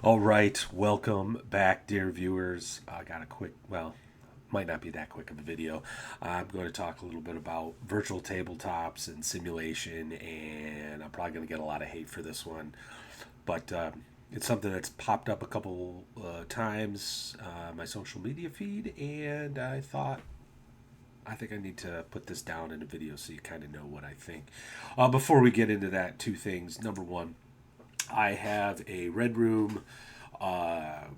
All right, welcome back, dear viewers. I got a quick, well, might not be that quick of a video. I'm going to talk a little bit about virtual tabletops and simulation, and I'm probably going to get a lot of hate for this one, but it's something that's popped up a couple times on my social media feed, and I think I need to put this down in a video so you kind of know what I think. Before we get into that, two things. Number one, I have a Red Room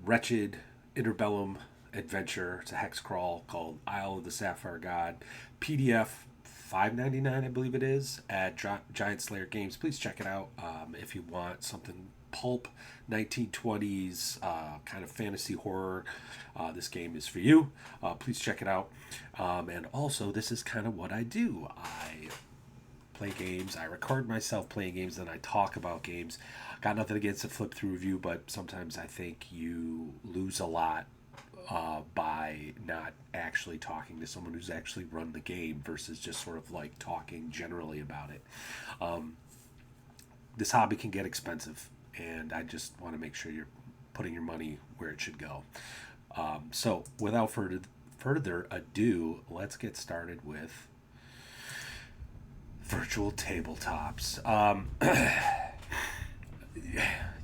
Wretched Interbellum adventure. It's a hex crawl called Isle of the Sapphire God. PDF $5.99, I believe it is, at Giant Slayer Games. Please check it out if you want something pulp 1920s kind of fantasy horror. This game is for you. Please check it out. And also, this is kind of what I do. I play games. I record myself playing games, then I talk about games. Got nothing against a flip through review, but sometimes I think you lose a lot by not actually talking to someone who's actually run the game versus just sort of like talking generally about it. Um, this hobby can get expensive, and I just want to make sure you're putting your money where it should go. So, without further ado, let's get started with virtual tabletops.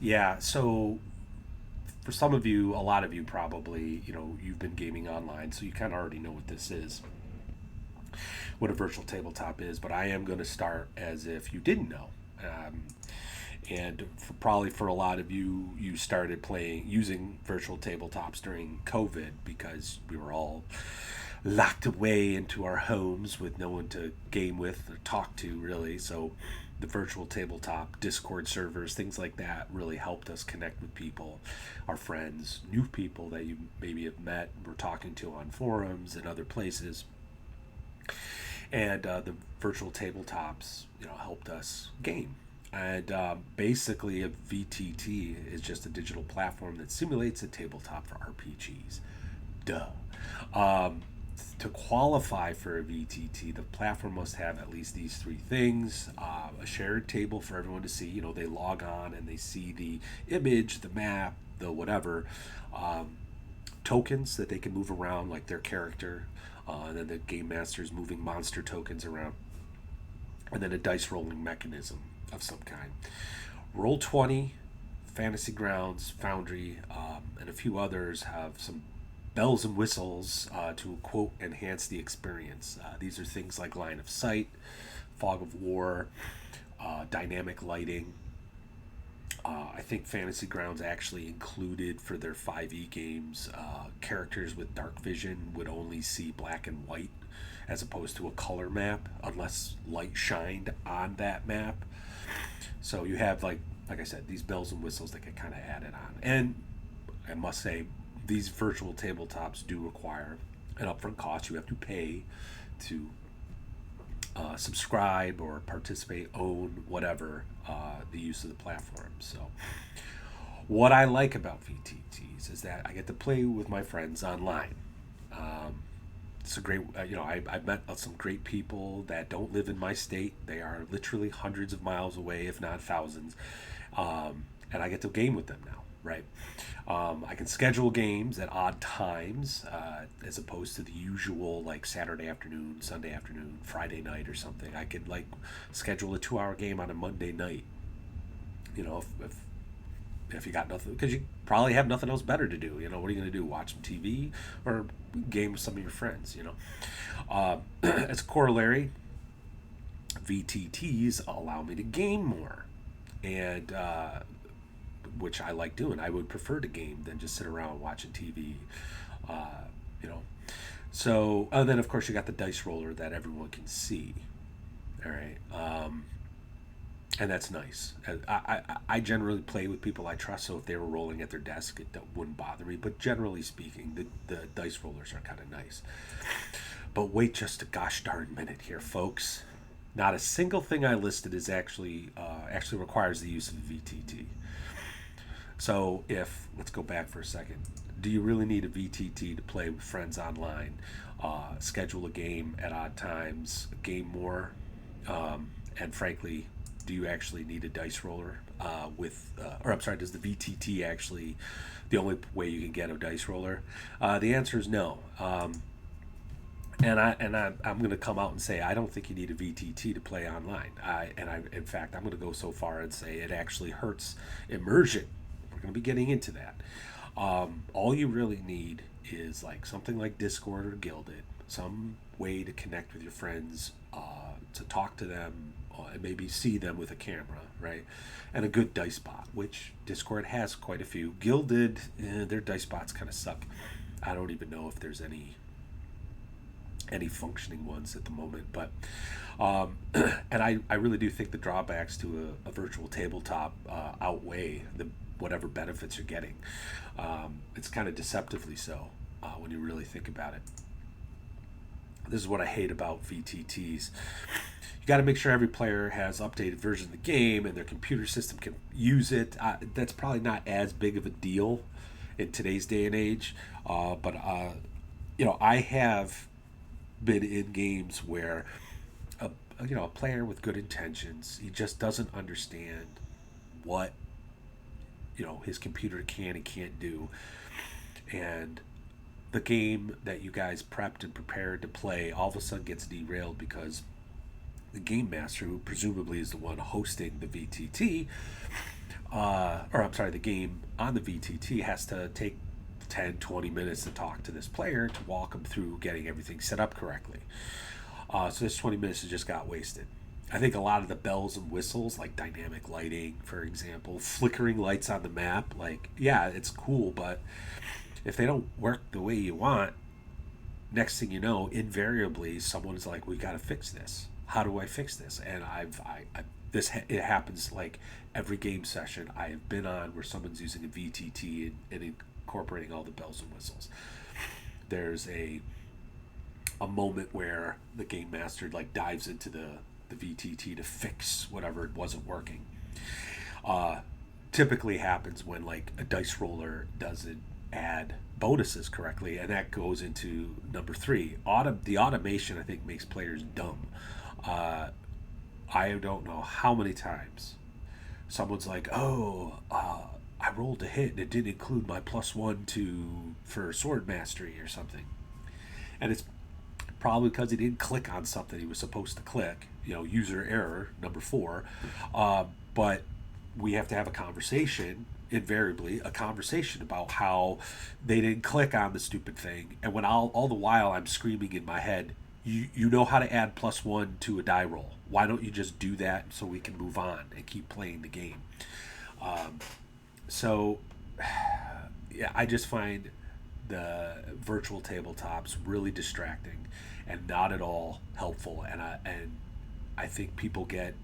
Yeah, so for some of you, a lot of you probably, you've been gaming online, so you kind of already know what this is, what a virtual tabletop is. But I am going to start as if you didn't know. Probably for a lot of you, you started using virtual tabletops during COVID because we were all locked away into our homes with no one to game with or talk to, really. So the virtual tabletop, Discord servers, things like that really helped us connect with people, our friends, new people that you maybe have met, were talking to on forums and other places. And the virtual tabletops, helped us game. And basically, a VTT is just a digital platform that simulates a tabletop for RPGs. Duh. Um, to qualify for a VTT, the platform must have at least these three things: a shared table for everyone to see. They log on and they see the image, the map, the whatever. Um, Tokens that they can move around, like their character, and then the game master is moving monster tokens around, and then a dice rolling mechanism of some kind. Roll 20, Fantasy Grounds, Foundry, and a few others have some bells and whistles to, quote, enhance the experience. These are things like line of sight, fog of war, dynamic lighting. I think Fantasy Grounds actually included for their 5e games, characters with dark vision would only see black and white as opposed to a color map unless light shined on that map. So you have, like I said, these bells and whistles that get kind of added on. And I must say, these virtual tabletops do require an upfront cost. You have to pay to subscribe or participate, own, whatever, the use of the platform. So, what I like about VTTs is that I get to play with my friends online. Um, it's a great, I've met some great people that don't live in my state. They are literally hundreds of miles away, if not thousands. And I get to game with them now, right? I can schedule games at odd times as opposed to the usual, like Saturday afternoon, Sunday afternoon, Friday night or something. I could schedule a 2 hour game on a Monday night. If you got nothing, because you probably have nothing else better to do. What are you going to do? Watch some TV or game with some of your friends? As a corollary, VTTs allow me to game more, and which I like doing. I would prefer to game than just sit around watching TV. Uh, you know, so and then of course you got the dice roller that everyone can see. All right. And that's nice. I generally play with people I trust, so if they were rolling at their desk, it wouldn't bother me. But generally speaking, the dice rollers are kind of nice. But wait just a gosh darn minute here, folks. Not a single thing I listed is actually requires the use of a VTT. So if let's go back for a second. Do you really need a VTT to play with friends online? Schedule a game at odd times, game more, and frankly, do you actually need a dice roller or I'm sorry, does the VTT actually, the only way you can get a dice roller? The answer is no. I'm going to come out and say I don't think you need a VTT to play online. In fact, I'm going to go so far and say it actually hurts immersion. We're going to be getting into that. All you really need is like something like Discord or Guilded, some way to connect with your friends, to talk to them, and maybe see them with a camera, right? And a good dice bot, which Discord has quite a few. Guilded, their dice bots kind of suck. I don't even know if there's any functioning ones at the moment, but and I really do think the drawbacks to a virtual tabletop outweigh the whatever benefits you're getting. It's kind of deceptively so when you really think about it. This is what I hate about VTTs. You got to make sure every player has updated version of the game and their computer system can use it. That's probably not as big of a deal in today's day and age, but I have been in games where a player with good intentions, he just doesn't understand what his computer can and can't do, and the game that you guys prepped and prepared to play all of a sudden gets derailed because the game master, who presumably is the one hosting the VTT, the game on the VTT, has to take 10-20 minutes to talk to this player to walk them through getting everything set up correctly. So this 20 minutes just got wasted. I think a lot of the bells and whistles, like dynamic lighting, for example, flickering lights on the map, like, yeah, it's cool, but if they don't work the way you want, next thing you know, invariably someone's like, we got to fix this. How do I fix this? And it happens like every game session I have been on where someone's using a VTT and incorporating all the bells and whistles. There's a moment where the game master like dives into the VTT to fix whatever wasn't working. Typically happens when like a dice roller doesn't add bonuses correctly, and that goes into number 3. The automation, I think, makes players dumb. I don't know how many times someone's like, I rolled a hit and it didn't include my +1 for sword mastery or something, and it's probably because he didn't click on something he was supposed to click. User error, number 4. But we have to have a conversation, invariably a conversation, about how they didn't click on the stupid thing. And when all the while I'm screaming in my head, you know how to add +1 to a die roll. Why don't you just do that so we can move on and keep playing the game? So yeah, I just find the virtual tabletops really distracting and not at all helpful. And I think people get,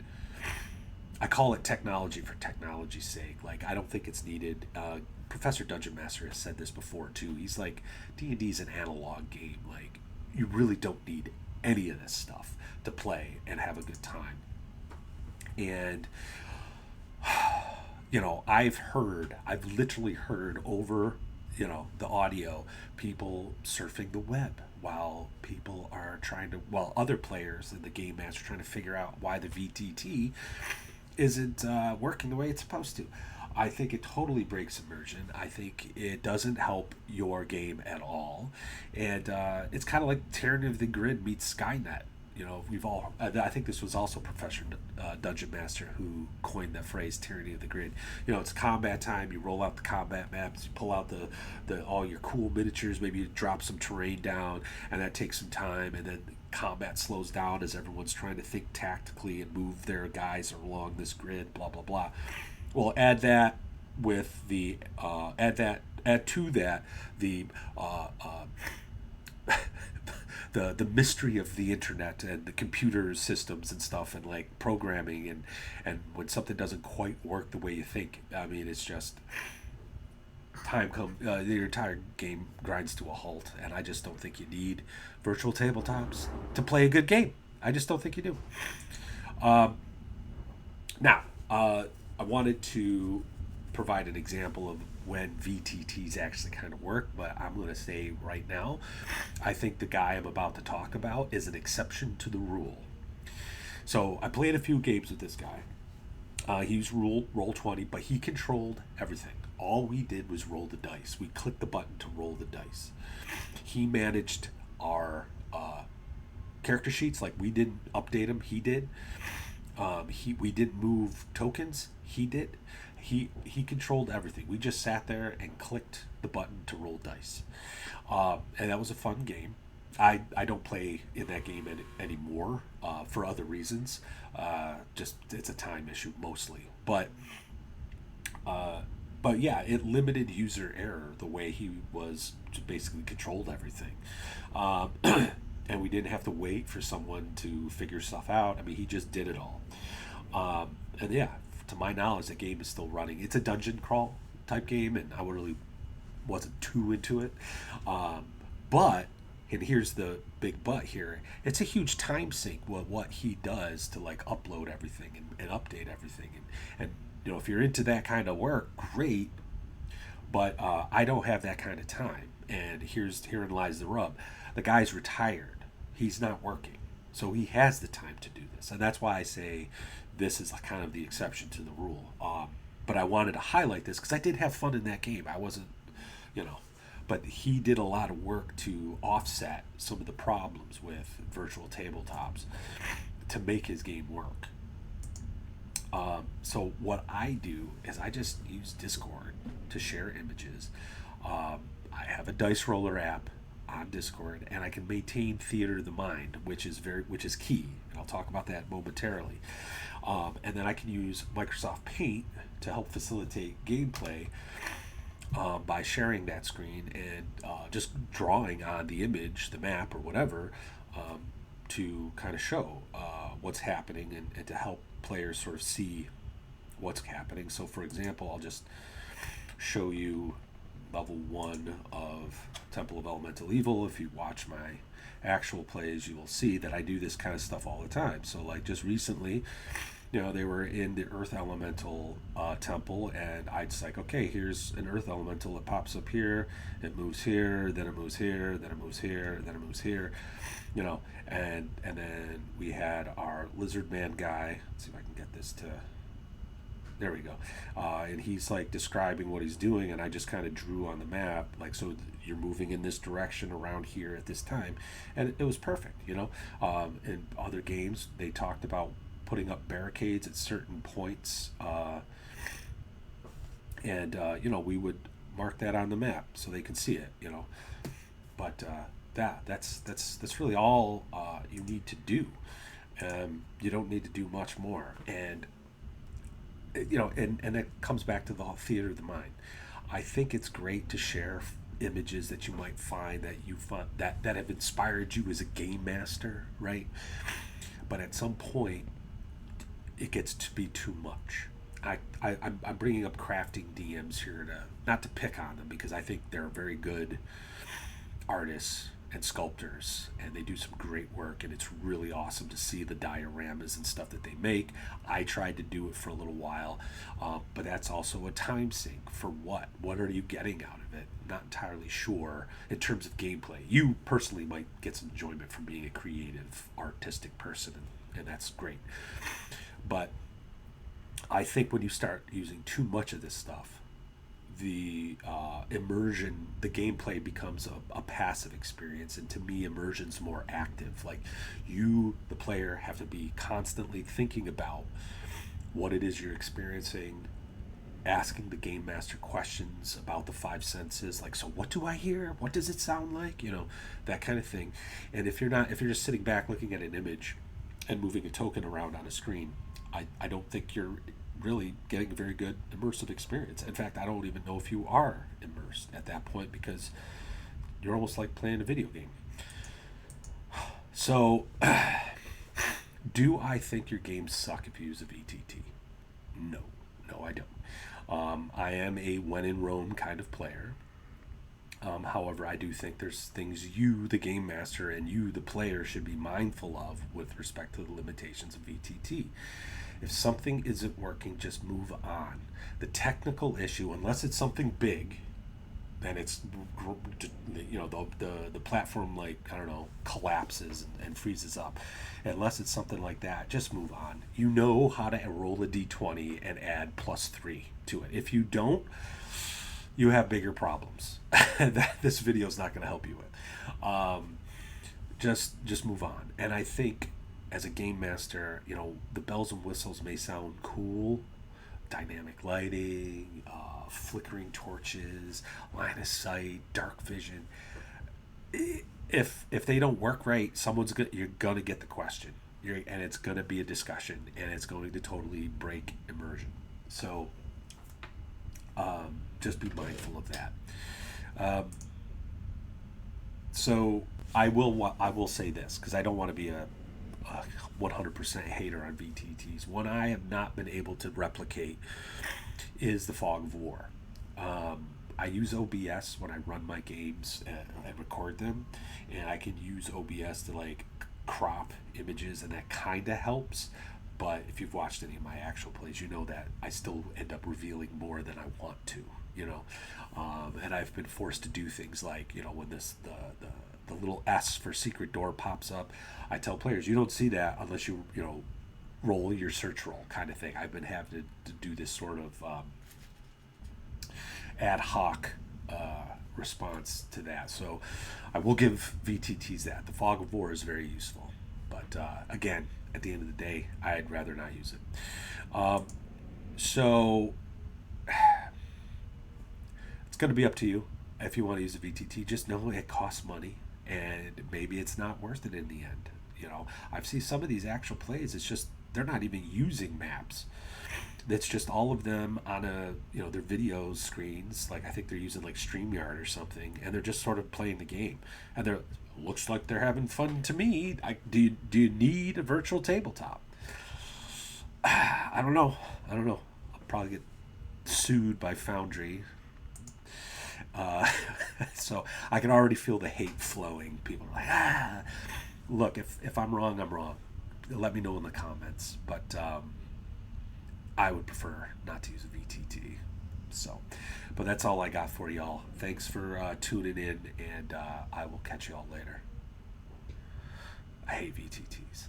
I call it technology for technology's sake. Like, I don't think it's needed. Professor Dungeon Master has said this before too. He's like, D&D is an analog game. Like, you really don't need any of this stuff to play and have a good time. And I've literally heard over the audio, people surfing the web while other players in the game match are trying to figure out why the VTT isn't working the way it's supposed to. I think it totally breaks immersion. I think it doesn't help your game at all, and it's kind of like Tyranny of the Grid meets Skynet. I think this was also Professor Dungeon Master who coined that phrase, Tyranny of the Grid. It's combat time. You roll out the combat maps. You pull out all your cool miniatures. Maybe you drop some terrain down, and that takes some time. And then combat slows down as everyone's trying to think tactically and move their guys along this grid. Blah blah blah. Well, add that with the add to that the the mystery of the internet and the computer systems and stuff, and like programming, and when something doesn't quite work the way you think, I mean, it's just the entire game grinds to a halt. And I just don't think you need virtual tabletops to play a good game. I just don't think you do. Now, I wanted to provide an example of when VTTs actually kind of work, but I'm going to say right now, I think the guy I'm about to talk about is an exception to the rule. So I played a few games with this guy, He used roll 20, but he controlled everything. All we did was roll the dice. We clicked the button to roll the dice. He managed our character sheets. Like, we didn't update them, he did. We didn't move tokens, he did. He controlled everything. We just sat there and clicked the button to roll dice, and that was a fun game. I don't play in that game anymore for other reasons. Just it's a time issue mostly, but yeah, it limited user error the way he was basically controlled everything. Um, and we didn't have to wait for someone to figure stuff out. I mean, he just did it all. And yeah, to my knowledge, the game is still running. It's a dungeon crawl type game, and I really wasn't too into it. But, and here's the big but here, it's a huge time sink what he does to like upload everything and update everything. And, if you're into that kind of work, great. But I don't have that kind of time. And herein lies the rub. The guy's retired. He's not working. So he has the time to do this. And that's why I say this is kind of the exception to the rule. But I wanted to highlight this because I did have fun in that game. I wasn't, you know, but he did a lot of work to offset some of the problems with virtual tabletops to make his game work. So what I do is I just use Discord to share images. I have a dice roller app on Discord, and I can maintain theater of the mind, which is key. And I'll talk about that momentarily. And then I can use Microsoft Paint to help facilitate gameplay by sharing that screen and just drawing on the image, the map, or whatever to kind of show what's happening and to help players sort of see what's happening. So, for example, I'll just show you level 1 of Temple of Elemental Evil. If you watch my actual plays, you will see that I do this kind of stuff all the time. So, like, just recently, they were in the Earth Elemental temple, and I just like, okay, here's an Earth Elemental. It pops up here, it moves here, then it moves here, then it moves here, then it moves here, and then we had our Lizard Man guy. Let's see if I can get this to. There we go. And he's like describing what he's doing, and I just kind of drew on the map, like, so you're moving in this direction around here at this time, and it was perfect. In other games, they talked about putting up barricades at certain points, and we would mark that on the map so they can see it. But that's really all you need to do. You don't need to do much more, and and it comes back to the theater of the mind. I think it's great to share images that you might find that have inspired you as a game master, right? But at some point, it gets to be too much. I'm bringing up crafting DMs here not to pick on them, because I think they're very good artists and sculptors, and they do some great work, and it's really awesome to see the dioramas and stuff that they make. I tried to do it for a little while, but that's also a time sink. For what? What are you getting out of it? Not entirely sure in terms of gameplay. You personally might get some enjoyment from being a creative, artistic person, and that's great. But I think when you start using too much of this stuff, the immersion, the gameplay becomes a passive experience, and to me, immersion's more active. Like, you, the player, have to be constantly thinking about what it is you're experiencing, asking the game master questions about the five senses, like, so what do I hear? What does it sound like? That kind of thing. And if you're just sitting back looking at an image and moving a token around on a screen, I don't think you're really getting a very good immersive experience. In fact, I don't even know if you are immersed at that point, because you're almost like playing a video game. So, do I think your games suck if you use a VTT? No, I don't. I am a when in Rome kind of player. However, I do think there's things you, the game master, and you, the player, should be mindful of with respect to the limitations of VTT. If something isn't working, just move on. The technical issue, unless it's something big, and it's, you know, the platform, like, I don't know, collapses and freezes up. Unless it's something like that, just move on. You know how to roll a d20 and add +3 to it. If you don't, you have bigger problems that this video is not going to help you with. Just move on. And I think as a game master, you know, the bells and whistles may sound cool: dynamic lighting, flickering torches, line of sight, dark vision. If they don't work right, you're gonna get the question, and it's gonna be a discussion, and it's going to totally break immersion. So just be mindful of that. So I will say this, because I don't want to be a 100% hater on VTTs. One I have not been able to replicate is the fog of war. I use OBS when I run my games and record them, and I can use OBS to like crop images, and that kind of helps. But if you've watched any of my actual plays, you know that I still end up revealing more than I want to, you know. And I've been forced to do things like, you know, when the little S for secret door pops up, I tell players, you don't see that unless you know, roll your search roll, kind of thing. I've been having to do this sort of ad hoc response to that. So I will give VTTs that. The fog of war is very useful. But again, at the end of the day, I'd rather not use it. So it's going to be up to you. If you want to use a VTT, just know it costs money, and maybe it's not worth it in the end. You know, I've seen some of these actual plays, it's just they're not even using maps. It's just all of them on their video screens. Like, I think they're using like StreamYard or something, and they're just sort of playing the game. And looks like they're having fun to me. Do you need a virtual tabletop? I don't know. I'll probably get sued by Foundry. So I can already feel the hate flowing. People are like, Look, if I'm wrong, I'm wrong. Let me know in the comments. But I would prefer not to use a VTT. So, but that's all I got for y'all. Thanks for tuning in, and I will catch y'all later. I hate VTTs.